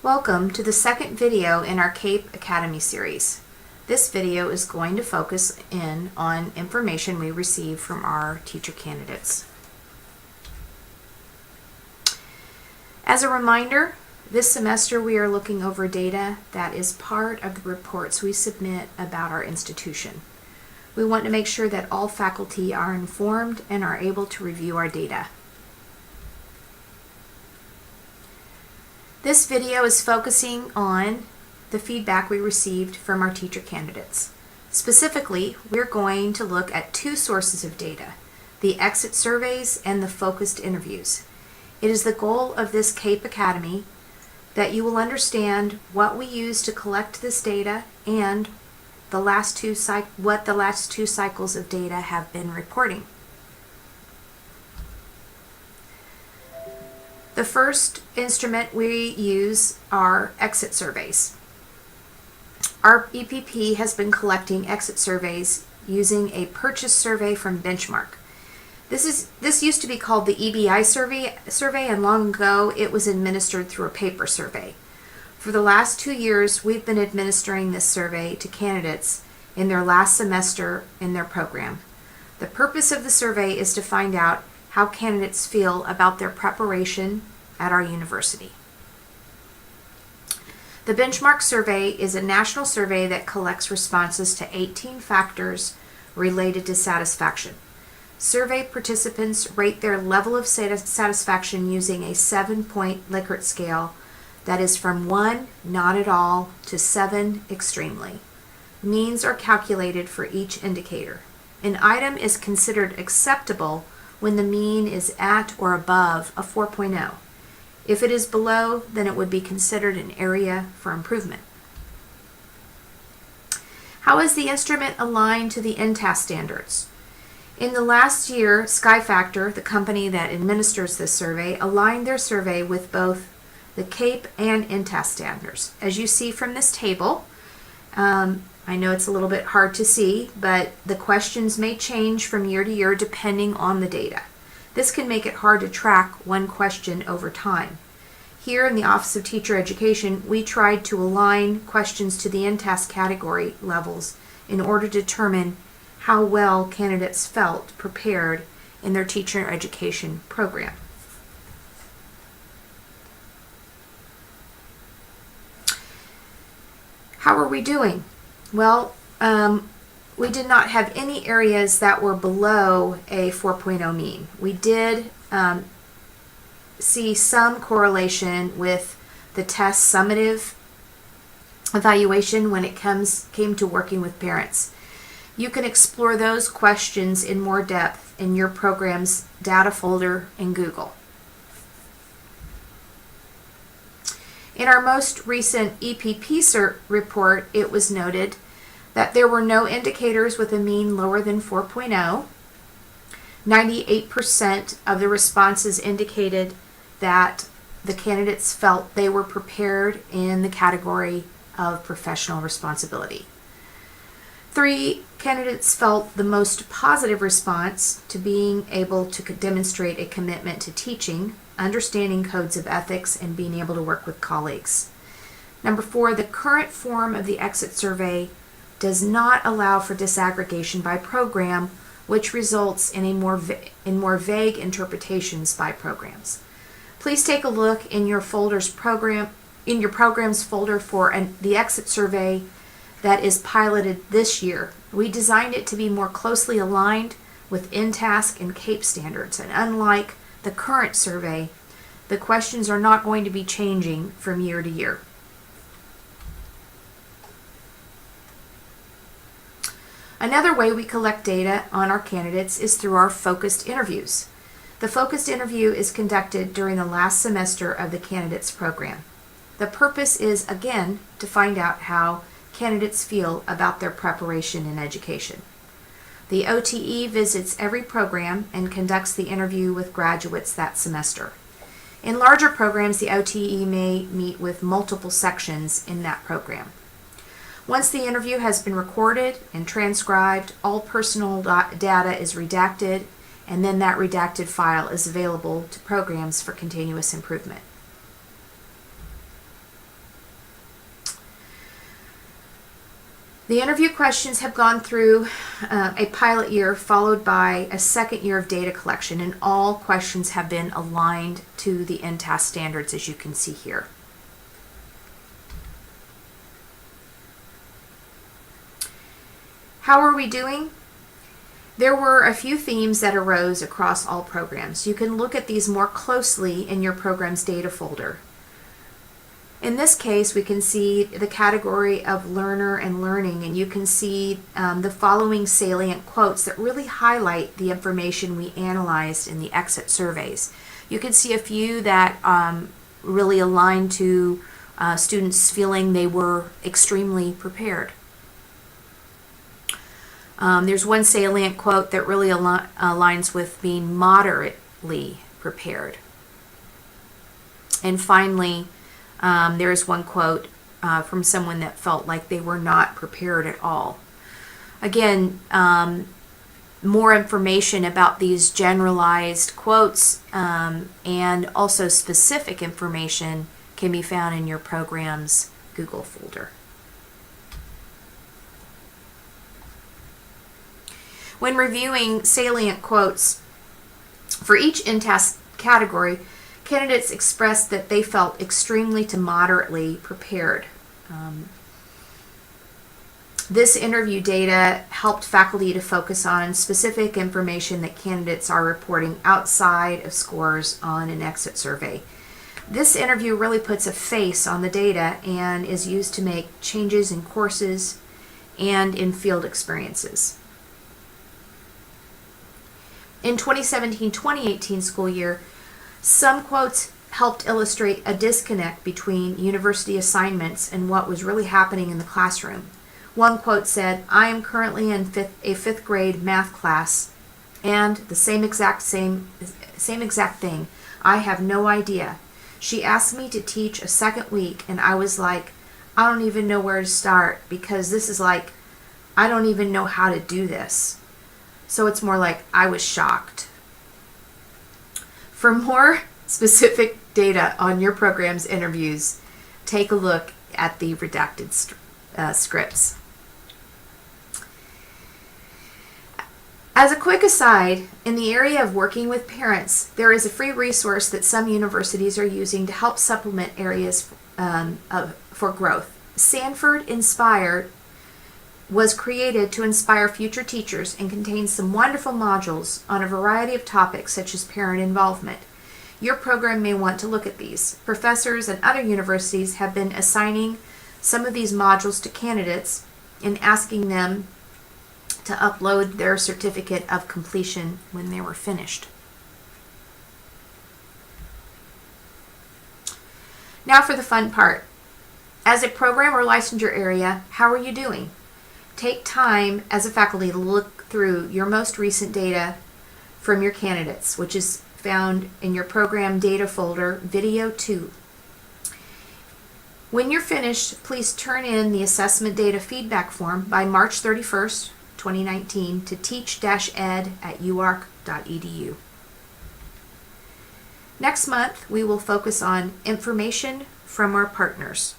Welcome to the second video in our CAEP Academy series. This video is going to focus in on information we receive from our teacher candidates. As a reminder, this semester we are looking over data that is part of the reports we submit about our institution. We want to make sure that all faculty are informed and are able to review our data. This video is focusing on the feedback we received from our teacher candidates. Specifically, we're going to look at two sources of data, the exit surveys and the focused interviews. It is the goal of this CAEP Academy that you will understand what we use to collect this data and what the last two cycles of data have been reporting. The first instrument we use are exit surveys. Our EPP has been collecting exit surveys using a purchase survey from Benchmark. This used to be called the EBI survey, and long ago it was administered through a paper survey. For the last 2 years, we've been administering this survey to candidates in their last semester in their program. The purpose of the survey is to find out how candidates feel about their preparation at our university. The Benchmark survey is a national survey that collects responses to 18 factors related to satisfaction. Survey participants rate their level of satisfaction using a 7-point Likert scale that is from 1, not at all, to 7, extremely. Means are calculated for each indicator. An item is considered acceptable when the mean is at or above a 4.0. If it is below, then it would be considered an area for improvement. How is the instrument aligned to the NTAS standards? In the last year, SkyFactor, the company that administers this survey, aligned their survey with both the CAEP and NTAS standards. As you see from this table, I know it's a little bit hard to see, but the questions may change from year to year depending on the data. This can make it hard to track one question over time. Here in the Office of Teacher Education, we tried to align questions to the NTAS category levels in order to determine how well candidates felt prepared in their teacher education program. How are we doing? Well, we did not have any areas that were below a 4.0 mean. We did see some correlation with the test summative evaluation when it came to working with parents. You can explore those questions in more depth in your program's data folder in Google. In our most recent EPP report, it was noted that there were no indicators with a mean lower than 4.0. 98% of the responses indicated that the candidates felt they were prepared in the category of professional responsibility. 3 candidates felt the most positive response to being able to demonstrate a commitment to teaching, understanding codes of ethics, and being able to work with colleagues. Number 4, the current form of the exit survey does not allow for disaggregation by program, which results in more vague interpretations by programs. Please take a look in your program's folder for the exit survey that is piloted this year. We designed it to be more closely aligned with NTAS and CAEP standards, and unlike the current survey, the questions are not going to be changing from year to year. Another way we collect data on our candidates is through our focused interviews. The focused interview is conducted during the last semester of the candidate's program. The purpose is, again, to find out how candidates feel about their preparation in education. The OTE visits every program and conducts the interview with graduates that semester. In larger programs, the OTE may meet with multiple sections in that program. Once the interview has been recorded and transcribed, all personal data is redacted, and then that redacted file is available to programs for continuous improvement. The interview questions have gone through a pilot year followed by a second year of data collection, and all questions have been aligned to the NTAS standards, as you can see here. How are we doing? There were a few themes that arose across all programs. You can look at these more closely in your program's data folder. In this case, we can see the category of learner and learning, and you can see the following salient quotes that really highlight the information we analyzed in the exit surveys. You can see a few that really align to students feeling they were extremely prepared. There's one salient quote that really aligns with being moderately prepared. And finally, there's one quote from someone that felt like they were not prepared at all. Again, more information about these generalized quotes and also specific information can be found in your program's Google folder. When reviewing salient quotes for each NTAS category, candidates expressed that they felt extremely to moderately prepared. This interview data helped faculty to focus on specific information that candidates are reporting outside of scores on an exit survey. This interview really puts a face on the data and is used to make changes in courses and in field experiences. In 2017-2018 school year, some quotes helped illustrate a disconnect between university assignments and what was really happening in the classroom. One quote said, "I am currently in a fifth grade math class, and the same exact thing. I have no idea. She asked me to teach a second week, and I was like, I don't even know where to start, because this is like, I don't even know how to do this." So it's more like, I was shocked. For more specific data on your program's interviews, take a look at the redacted scripts. As a quick aside, in the area of working with parents, there is a free resource that some universities are using to help supplement areas for growth. Sanford Inspired was created to inspire future teachers and contains some wonderful modules on a variety of topics such as parent involvement. Your program may want to look at these. Professors and other universities have been assigning some of these modules to candidates and asking them to upload their certificate of completion when they were finished. Now for the fun part. As a program or licensure area, how are you doing? Take time as a faculty to look through your most recent data from your candidates, which is found in your program data folder, Video 2. When you're finished, please turn in the assessment data feedback form by March 31st, 2019 to teach-ed@uark.edu. Next month, we will focus on information from our partners.